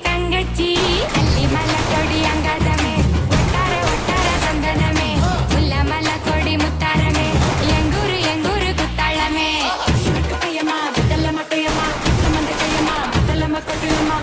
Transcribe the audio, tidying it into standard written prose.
தங்கச்சி அள்ளி மலை கொடி அங்காதமே ஒட்டார ஒட்டார சந்தனமே முல்ல மலை கொடி முத்தாரமே எங்கூரு குத்தாளமே கையம்மா வித்தல்லம்மா கையம்மா சம்மந்த கையம்மா வித்தல்லம்மா கொட்டியம்மா